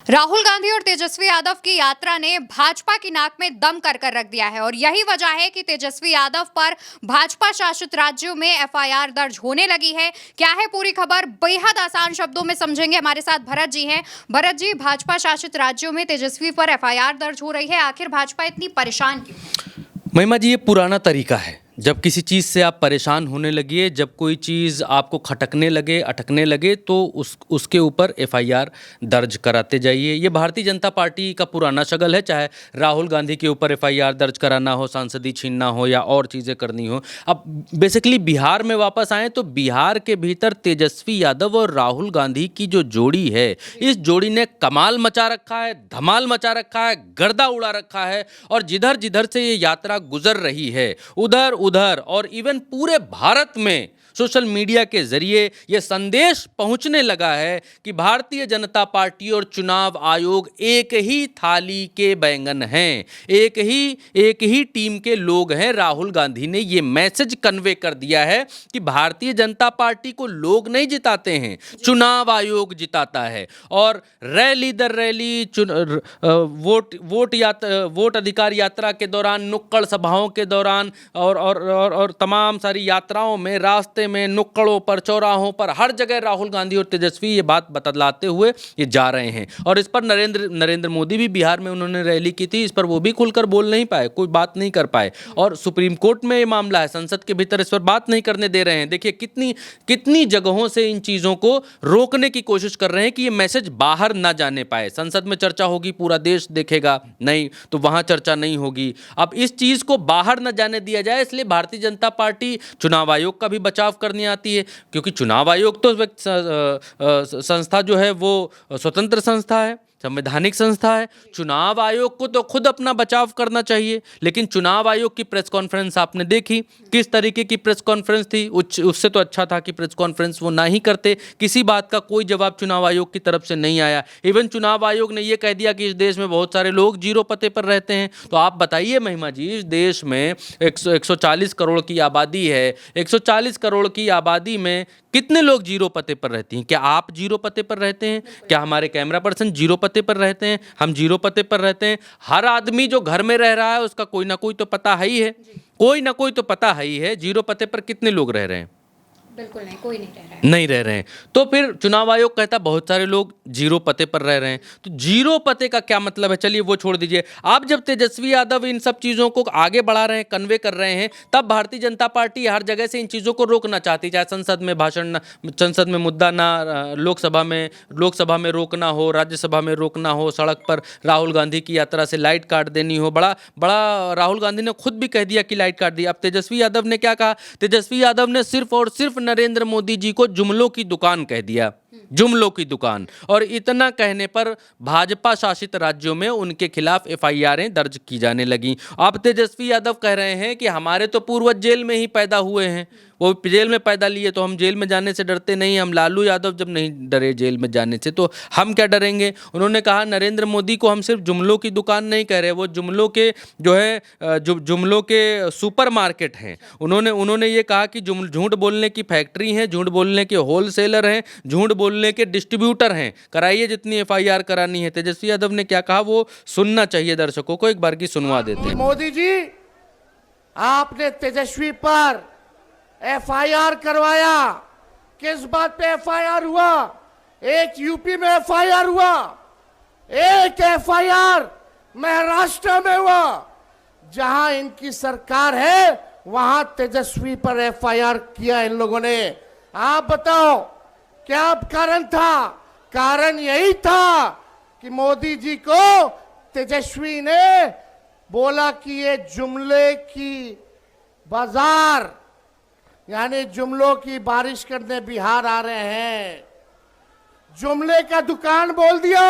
राहुल गांधी और तेजस्वी यादव की यात्रा ने भाजपा की नाक में दम कर कर रख दिया है और यही वजह है कि तेजस्वी यादव पर भाजपा शासित राज्यों में एफआईआर दर्ज होने लगी है। क्या है पूरी खबर, बेहद आसान शब्दों में समझेंगे। हमारे साथ भरत जी हैं। भरत जी, भाजपा शासित राज्यों में तेजस्वी पर एफआईआर दर्ज हो रही है, आखिर भाजपा इतनी परेशान क्यों? महिमा जी, ये पुराना तरीका है। जब किसी चीज़ से आप परेशान होने लगिए, जब कोई चीज़ आपको खटकने लगे, अटकने लगे, तो उसके ऊपर एफआईआर दर्ज कराते जाइए। ये भारतीय जनता पार्टी का पुराना शगल है। चाहे राहुल गांधी के ऊपर एफआईआर दर्ज कराना हो, सांसदी छीनना हो या और चीज़ें करनी हो। अब बेसिकली बिहार में वापस आएँ तो बिहार के भीतर तेजस्वी यादव और राहुल गांधी की जो जोड़ी है, इस जोड़ी ने कमाल मचा रखा है, धमाल मचा रखा है, गर्दा उड़ा रखा है। और जिधर जिधर से ये यात्रा गुजर रही है, उधर उधर और इवन पूरे भारत में सोशल मीडिया के जरिए यह संदेश पहुंचने लगा है कि भारतीय जनता पार्टी और चुनाव आयोग एक ही थाली के बैंगन हैं, एक ही टीम के लोग हैं। राहुल गांधी ने यह मैसेज कन्वे कर दिया है कि भारतीय जनता पार्टी को लोग नहीं जिताते हैं, चुनाव आयोग जिताता है। और रैली दर रैली, वोट अधिकार यात्रा के दौरान, नुक्कड़ सभाओं के दौरान और तमाम सारी यात्राओं में, रास्ते में, नुक्कड़ों पर, चौराहों पर, हर जगह राहुल गांधी और तेजस्वी ये बात बतलाते हुए ये जा रहे हैं। और इस पर नरेंद्र मोदी भी बिहार में उन्होंने रैली की थी, इस पर वो भी खुलकर बोल नहीं पाए, कोई बात नहीं कर पाए। और सुप्रीम कोर्ट में ये मामला है, संसद के भीतर इस पर बात नहीं करने दे रहे हैं। देखिए कितनी जगहों से इन चीज़ों को रोकने की कोशिश कर रहे हैं कि ये मैसेज बाहर ना जाने पाए। संसद में चर्चा होगी, पूरा देश देखेगा, नहीं तो वहाँ चर्चा नहीं होगी। अब इस चीज़ को बाहर न जाने दिया जाए, इसलिए भारतीय जनता पार्टी चुनाव आयोग का भी बचाव करने आती है, क्योंकि चुनाव आयोग तो संस्था जो है वो स्वतंत्र संस्था है, संवैधानिक संस्था है। चुनाव आयोग को तो खुद अपना बचाव करना चाहिए। लेकिन चुनाव आयोग की प्रेस कॉन्फ्रेंस आपने देखी, किस तरीके की प्रेस कॉन्फ्रेंस थी। उससे तो अच्छा था कि प्रेस कॉन्फ्रेंस वो ना ही करते, किसी बात का कोई जवाब चुनाव आयोग की तरफ से नहीं आया। इवन चुनाव आयोग ने ये कह दिया कि इस देश में बहुत सारे लोग जीरो पते पर रहते हैं। तो आप बताइए महिमा जी, इस देश में 140 करोड़ की आबादी है, 140 करोड़ की आबादी में कितने लोग जीरो पते पर रहती हैं? क्या आप जीरो पते पर रहते हैं? क्या हमारे कैमरा पर्सन जीरो पते पर रहते हैं? हम जीरो पते पर रहते हैं। हर आदमी जो घर में रह रहा है उसका कोई ना कोई तो पता है ही है, कोई ना कोई तो पता है ही है। जीरो पते पर कितने लोग रह रहे हैं? बिल्कुल नहीं, कोई नहीं रह रहे हैं। तो फिर चुनाव आयोग कहता बहुत सारे लोग जीरो पते पर रह रहे हैं। तो जीरो पते का क्या मतलब है? चलिए वो छोड़ दीजिए। आप जब तेजस्वी यादव इन सब चीज़ों को आगे बढ़ा रहे हैं, कन्वे कर रहे हैं, तब भारतीय जनता पार्टी हर जगह से इन चीज़ों को रोकना चाहती, चाहे संसद में भाषण ना, संसद में मुद्दा ना, लोकसभा में रोकना हो, राज्यसभा में रोकना हो, सड़क पर राहुल गांधी की यात्रा से लाइट काट देनी हो। बड़ा राहुल गांधी ने खुद भी कह दिया कि लाइट काट दी। अब तेजस्वी यादव ने क्या कहा? तेजस्वी यादव ने सिर्फ और सिर्फ नरेंद्र मोदी जी को जुमलों की दुकान कह दिया, जुमलों की दुकान। और इतना कहने पर भाजपा शासित राज्यों में उनके खिलाफ एफआईआरें दर्ज की जाने लगी। अब तेजस्वी यादव कह रहे हैं कि हमारे तो पूर्वज जेल में ही पैदा हुए हैं, वो जेल में पैदा लिए तो हम जेल में जाने से डरते नहीं। हम लालू यादव जब नहीं डरे जेल में जाने से, तो हम क्या डरेंगे? उन्होंने कहा नरेंद्र मोदी को हम सिर्फ जुमलों की दुकान नहीं कह रहे, वो जुमलों के जो है जुमलों के सुपरमार्केट हैं। उन्होंने ये कहा कि झूठ बोलने की फैक्ट्री हैं, झूठ बोलने के होलसेलर हैं, झूठ बोलने के डिस्ट्रीब्यूटर हैं। कराइए जितनी एफआईआर करानी है। तेजस्वी यादव ने क्या कहा वो सुनना चाहिए दर्शकों को, एक बार की सुनवा देते हैं। मोदी जी, आपने तेजस्वी पर एफआईआर करवाया, किस बात पे एफआईआर हुआ? एक यूपी में एफआईआर हुआ, एक एफआईआर महाराष्ट्र में हुआ। जहां इनकी सरकार है वहां तेजस्वी पर एफआईआर किया इन लोगों ने। आप बताओ क्या कारण था? कारण यही था कि मोदी जी को तेजस्वी ने बोला कि ये जुमले की बाजार, यानी जुमलों की बारिश करने बिहार आ रहे हैं। जुमले का दुकान बोल दिया,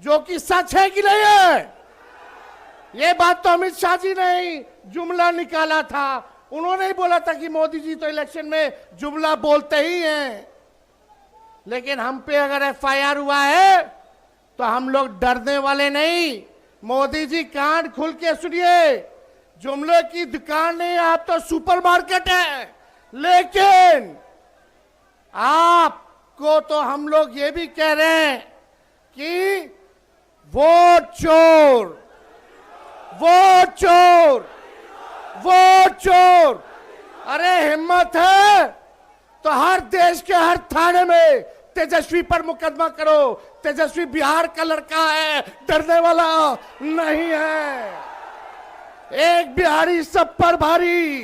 जो कि सच है कि नहीं है? ये बात तो अमित शाह जी ने ही जुमला निकाला था। उन्होंने ही बोला था कि मोदी जी तो इलेक्शन में जुमला बोलते ही हैं। लेकिन हम पे अगर एफआईआर हुआ है तो हम लोग डरने वाले नहीं। मोदी जी कान खुल के सुनिए, जुमले की दुकान नहीं, आप तो सुपरमार्केट है। लेकिन आपको तो हम लोग ये भी कह रहे हैं कि वोट चोर, वोट चोर, वोट चोर। अरे हिम्मत है तो हर देश के हर थाने में तेजस्वी पर मुकदमा करो। तेजस्वी बिहार का लड़का है, डरने वाला नहीं है। एक बिहारी सब पर भारी।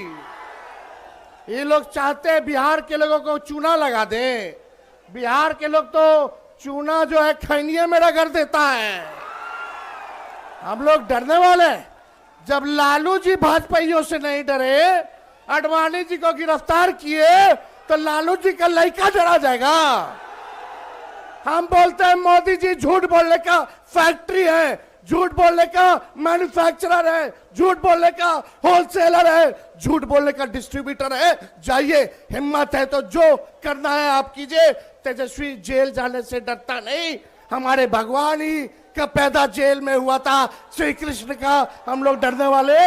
ये लोग चाहते हैं बिहार के लोगों को चूना लगा दें। बिहार के लोग तो चूना जो है खैनिये में रगड़ देता है। हम लोग डरने वाले। जब लालू जी भाजपाइयों से नहीं डरे, आडवाणी जी को गिरफ्तार किए, तो लालू जी का लड़का डरा जाएगा। हम बोलते हैं मोदी जी झूठ बोलने का फैक्ट्री है, झूठ बोलने का मैन्युफैक्चरर है, झूठ बोलने का होलसेलर है, झूठ बोलने का डिस्ट्रीब्यूटर है। जाइए, हिम्मत है तो जो करना है आप कीजिए। तेजस्वी जेल जाने से डरता नहीं। हमारे भगवान ही का पैदा जेल में हुआ था, श्री कृष्ण का। हम लोग डरने वाले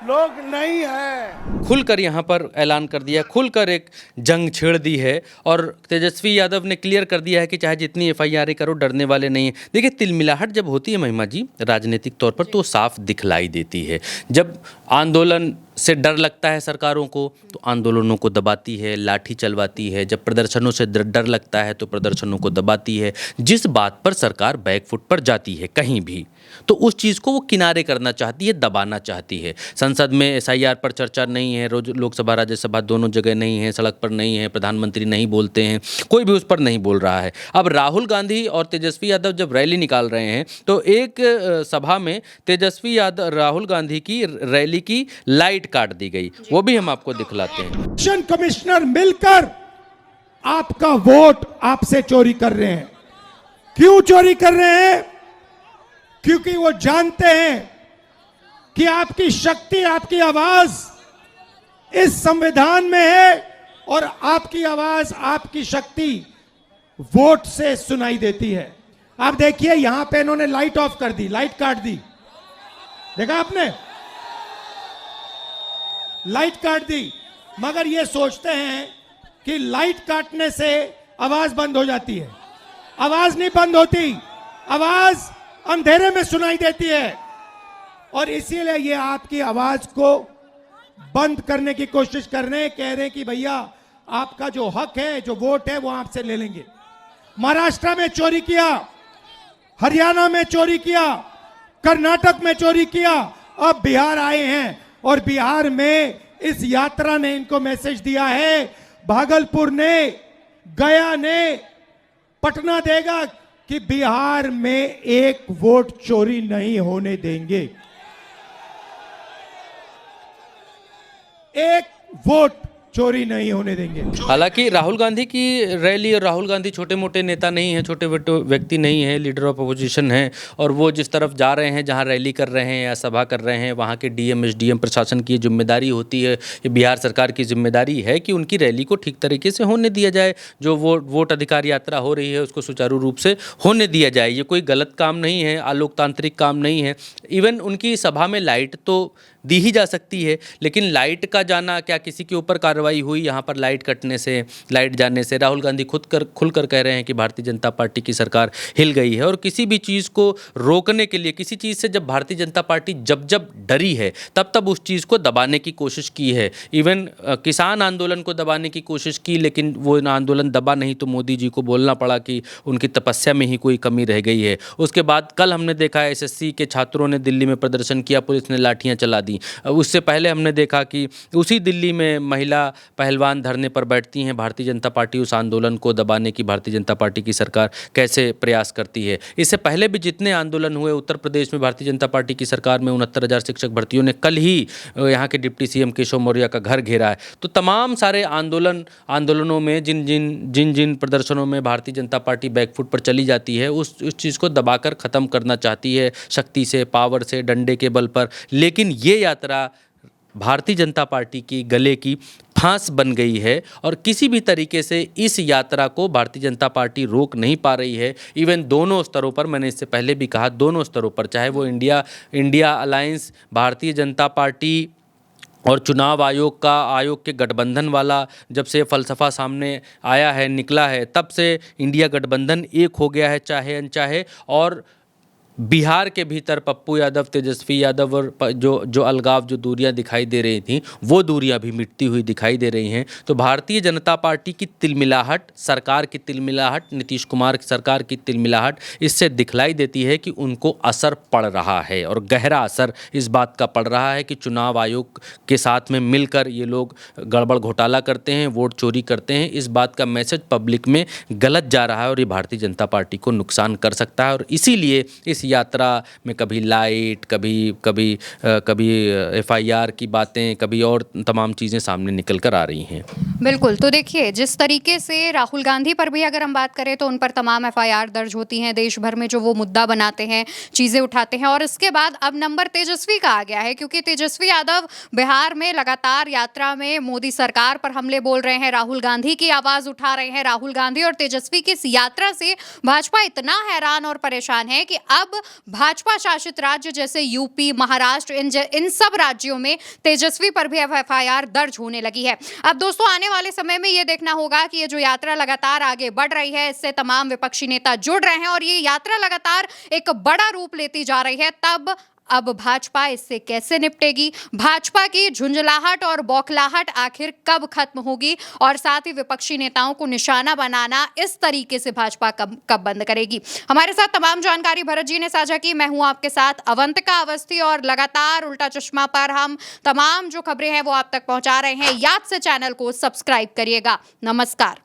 लोग नहीं हैं। खुलकर यहाँ पर ऐलान कर दिया, खुलकर एक जंग छेड़ दी है और तेजस्वी यादव ने क्लियर कर दिया है कि चाहे जितनी एफआईआर करो, डरने वाले नहीं हैं। देखिए, तिलमिलाहट जब होती है महिमा जी राजनीतिक तौर पर, तो साफ दिखलाई देती है। जब आंदोलन से डर लगता है सरकारों को, तो आंदोलनों को दबाती है, लाठी चलवाती है। जब प्रदर्शनों से डर लगता है तो प्रदर्शनों को दबाती है। जिस बात पर सरकार बैकफुट पर जाती है कहीं भी, तो उस चीज़ को वो किनारे करना चाहती है, दबाना चाहती है। संसद में एसआईआर पर चर्चा नहीं है, रोज लोकसभा राज्यसभा दोनों जगह नहीं है, सड़क पर नहीं है, प्रधानमंत्री नहीं बोलते हैं, कोई भी उस पर नहीं बोल रहा है। अब राहुल गांधी और तेजस्वी यादव जब रैली निकाल रहे हैं, तो एक सभा में तेजस्वी यादव राहुल गांधी की रैली की लाइट काट दी गई। वो भी हम आपको दिखलाते हैं। इलेक्शन कमिश्नर मिलकर आपका वोट आपसे चोरी कर रहे हैं। क्यों चोरी कर रहे हैं? क्योंकि वो जानते हैं कि आपकी शक्ति, आपकी आवाज इस संविधान में है और आपकी आवाज, आपकी शक्ति वोट से सुनाई देती है। आप देखिए, यहां पे इन्होंने लाइट ऑफ कर दी, लाइट काट दी। देखा आपने? लाइट काट दी। मगर ये सोचते हैं कि लाइट काटने से आवाज बंद हो जाती है। आवाज नहीं बंद होती, आवाज अंधेरे में सुनाई देती है। और इसीलिए ये आपकी आवाज को बंद करने की कोशिश कर रहे हैं। कह रहे हैं कि भैया आपका जो हक है, जो वोट है, वो आपसे ले लेंगे। महाराष्ट्र में चोरी किया, हरियाणा में चोरी किया, कर्नाटक में चोरी किया, अब बिहार आए हैं और बिहार में इस यात्रा ने इनको मैसेज दिया है। भागलपुर ने, गया ने, पटना देगा कि बिहार में एक वोट चोरी नहीं होने देंगे। एक वोट चोरी नहीं होने देंगे। हालांकि राहुल गांधी की रैली, और राहुल गांधी छोटे मोटे नेता नहीं हैं, छोटे व्यक्ति नहीं हैं, लीडर ऑफ अपोजिशन हैं। और वो जिस तरफ जा रहे हैं, जहां रैली कर रहे हैं या सभा कर रहे हैं, वहां के डीएम एसडीएम प्रशासन की जिम्मेदारी होती है, ये बिहार सरकार की जिम्मेदारी है कि उनकी रैली को ठीक तरीके से होने दिया जाए। जो वोट अधिकार यात्रा हो रही है उसको सुचारू रूप से होने दिया जाए। ये कोई गलत काम नहीं है, अलोकतांत्रिक काम नहीं है। इवन उनकी सभा में लाइट तो दी ही जा सकती है, लेकिन लाइट का जाना, क्या किसी के ऊपर कार्रवाई हुई यहाँ पर लाइट कटने से, लाइट जाने से? राहुल गांधी खुलकर कह रहे हैं कि भारतीय जनता पार्टी की सरकार हिल गई है। और किसी भी चीज़ को रोकने के लिए, किसी चीज़ से जब भारतीय जनता पार्टी जब डरी है, तब उस चीज़ को दबाने की कोशिश की है। इवन किसान आंदोलन को दबाने की कोशिश की, लेकिन वो आंदोलन दबा नहीं, तो मोदी जी को बोलना पड़ा कि उनकी तपस्या में ही कोई कमी रह गई है। उसके बाद कल हमने देखा एसएससी के छात्रों ने दिल्ली में प्रदर्शन किया, पुलिस ने लाठियाँ चला दी। उससे पहले हमने देखा कि उसी दिल्ली में महिला पहलवान धरने पर बैठती हैं। भारतीय जनता पार्टी उस आंदोलन को दबाने की भारतीय जनता पार्टी की सरकार कैसे प्रयास करती है। इससे पहले भी जितने आंदोलन हुए, उत्तर प्रदेश में भारतीय जनता पार्टी की सरकार में 69,000 शिक्षक भर्तियों ने कल ही यहाँ के डिप्टी सीएम केशव मौर्य का घर घेरा है। तो तमाम सारे आंदोलनों में जिन प्रदर्शनों में भारतीय जनता पार्टी बैकफुट पर चली जाती है, उस चीज़ को दबाकर ख़त्म करना चाहती है, शक्ति से, पावर से, डंडे के बल पर। लेकिन ये यात्रा भारतीय जनता पार्टी की गले की फांस बन गई है और किसी भी तरीके से इस यात्रा को भारतीय जनता पार्टी रोक नहीं पा रही है। इवन दोनों स्तरों पर, मैंने इससे पहले भी कहा, दोनों स्तरों पर, चाहे वो India alliance, Bharatiya Janata party और चुनाव आयोग के गठबंधन वाला, जब से फ़लसफ़ा सामने आया है, निकला है, तब से इंडिया गठबंधन एक हो गया है, चाहे अनचाहे। और बिहार के भीतर पप्पू यादव, तेजस्वी यादव और जो अलगाव, जो दूरियां दिखाई दे रही थी, वो दूरियां भी मिटती हुई दिखाई दे रही हैं। तो भारतीय जनता पार्टी की तिलमिलाहट, सरकार की तिलमिलाहट, नीतीश कुमार की सरकार की तिलमिलाहट इससे दिखलाई देती है कि उनको असर पड़ रहा है, और गहरा असर इस बात का पड़ रहा है कि चुनाव आयोग के साथ में मिलकर ये लोग गड़बड़ घोटाला करते हैं, वोट चोरी करते हैं। इस बात का मैसेज पब्लिक में गलत जा रहा है और ये भारतीय जनता पार्टी को नुकसान कर सकता है। और इसीलिए इस यात्रा में कभी लाइट, कभी एफआईआर की बातें, कभी और तमाम चीज़ें सामने निकल कर आ रही हैं। बिल्कुल। तो देखिए, जिस तरीके से राहुल गांधी पर भी अगर हम बात करें तो उन पर तमाम एफआईआर दर्ज होती हैं, देश भर में जो वो मुद्दा बनाते हैं, चीज़ें उठाते हैं, और इसके बाद अब नंबर तेजस्वी का आ गया है, क्योंकि तेजस्वी यादव बिहार में लगातार यात्रा में मोदी सरकार पर हमले बोल रहे हैं, राहुल गांधी की आवाज़ उठा रहे हैं। राहुल गांधी और तेजस्वी की इस यात्रा से भाजपा इतना हैरान और परेशान है कि अब भाजपा शासित राज्य जैसे यूपी, महाराष्ट्र, इन सब राज्यों में तेजस्वी पर भी एफआईआर दर्ज होने लगी है। अब दोस्तों, आने वाले समय में ये देखना होगा कि ये जो यात्रा लगातार आगे बढ़ रही है, इससे तमाम विपक्षी नेता जुड़ रहे हैं और ये यात्रा लगातार एक बड़ा रूप लेती जा रही है। तब अब भाजपा इससे कैसे निपटेगी, भाजपा की झुंझलाहट और बौखलाहट आखिर कब खत्म होगी, और साथ ही विपक्षी नेताओं को निशाना बनाना इस तरीके से भाजपा कब बंद करेगी। हमारे साथ तमाम जानकारी भरत जी ने साझा की। मैं हूं आपके साथ अवंतिका अवस्थी, और लगातार उल्टा चश्मा पर हम तमाम जो खबरें हैं वो आप तक पहुंचा रहे हैं। याद से चैनल को सब्सक्राइब करिएगा। नमस्कार।